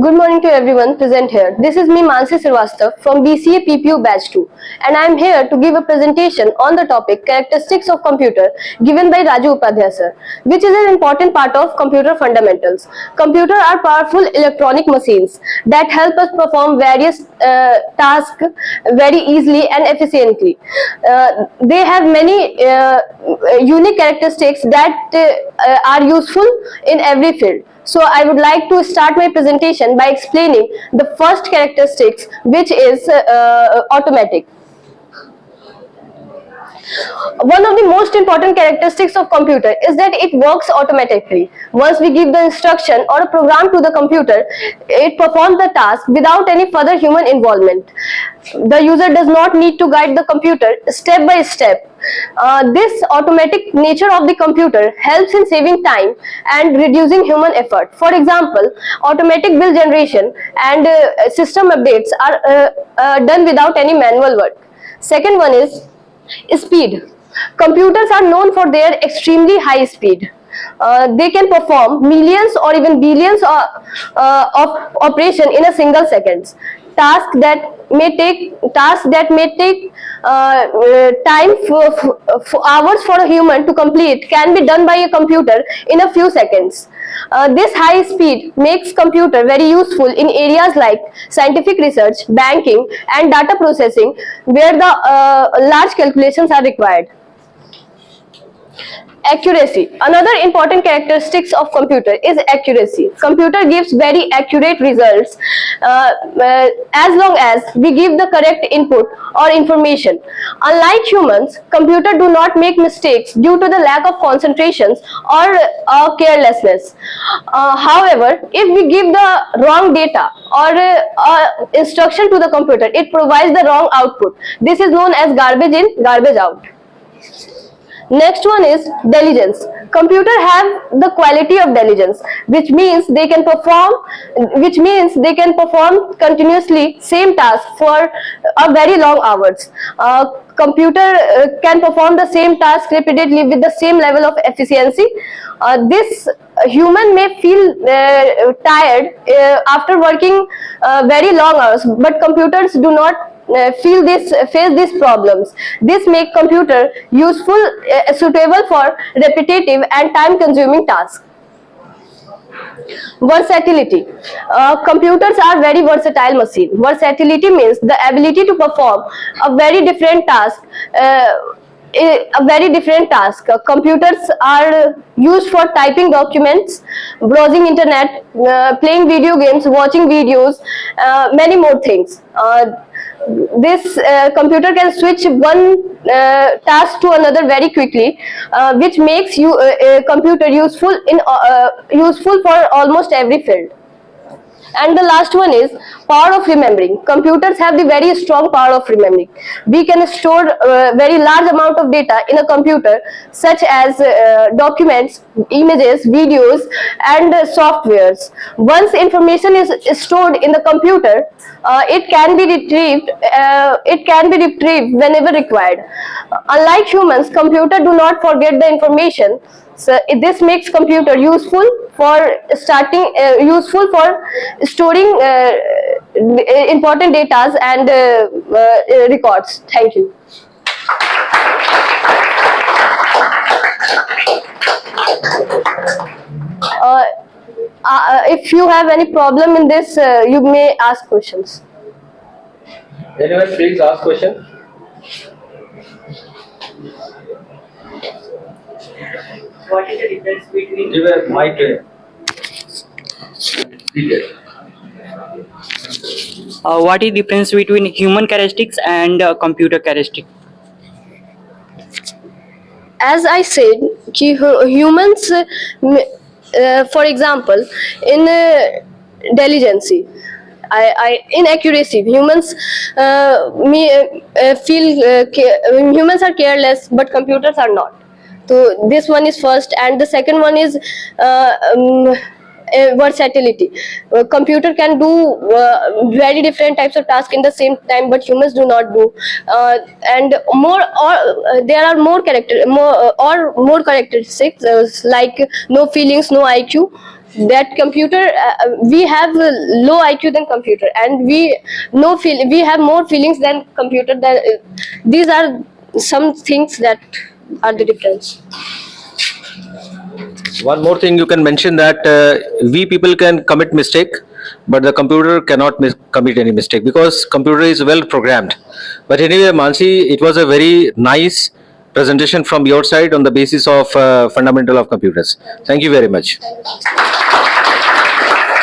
Good morning to everyone present here. This is me Mansi Srivastava from BCA PPU Batch 2 and I am here to give a presentation on the topic characteristics of computer given by Raju Upadhyay sir, which is an important part of computer fundamentals. Computers are powerful electronic machines that help us perform various tasks very easily and efficiently. They have many unique characteristics that are useful in every field. So I would like to start my presentation by explaining the first characteristics, which is automatic. One of the most important characteristics of computer is that it works automatically. Once we give the instruction or a program to the computer, it performs the task without any further human involvement. The user does not need to guide the computer step by step. This automatic nature of the computer helps in saving time and reducing human effort. For example, automatic bill generation and system updates are done without any manual work. Second one is speed. Computers are known for their extremely high speed. They can perform millions or even billions of operation in a single seconds. Tasks that may take time for hours for a human to complete can be done by a computer in a few seconds. This high speed makes computer very useful in areas like scientific research, banking and data processing where the large calculations are required. Accuracy. Another important characteristics of computer is accuracy. Computer gives very accurate results as long as we give the correct input or information. Unlike humans, computers do not make mistakes due to the lack of concentrations or carelessness. However, if we give the wrong data or instruction to the computer, it provides the wrong output. This is known as garbage in, garbage out. Next one is diligence. Computers have the quality of diligence, which means they can perform continuously same task for a very long hours. Computer can perform the same task repeatedly with the same level of efficiency. This human may feel tired after working very long hours, but computers do not face these problems. This makes computer useful, suitable for repetitive and time-consuming tasks. Versatility. Computers are very versatile machine. Versatility means the ability to perform a very different task. Computers are used for typing documents, browsing internet, playing video games, watching videos, many more things. This computer can switch one task to another very quickly, which makes computer useful for almost every field. And the last one is power of remembering. Computers have the very strong power of remembering. We can store very large amount of data in a computer, such as documents, images, videos, and softwares. Once information is stored in the computer, it can be retrieved whenever required. Unlike humans, computers do not forget the information. So this makes computer useful for storing important data and records. Thank you. If you have any problem in this, you may ask questions. Anyone, please ask question. What is the difference between? Give a mic. What is the difference between human characteristics and computer characteristics? As I said, humans, for example, in diligence, in accuracy, humans humans are careless, but computers are not. So this one is first, and the second one is versatility. Computer can do very different types of tasks in the same time, but humans do not do. And there are more characteristics like no feelings, no IQ. that computer, we have a low IQ than computer, and we have more feelings than computer. These are some things that are the difference. One more thing you can mention that we people can commit mistake, but the computer cannot commit any mistake because computer is well programmed. But anyway, Mansi, it was a very nice presentation from your side on the basis of fundamental of computers. Thank you very much.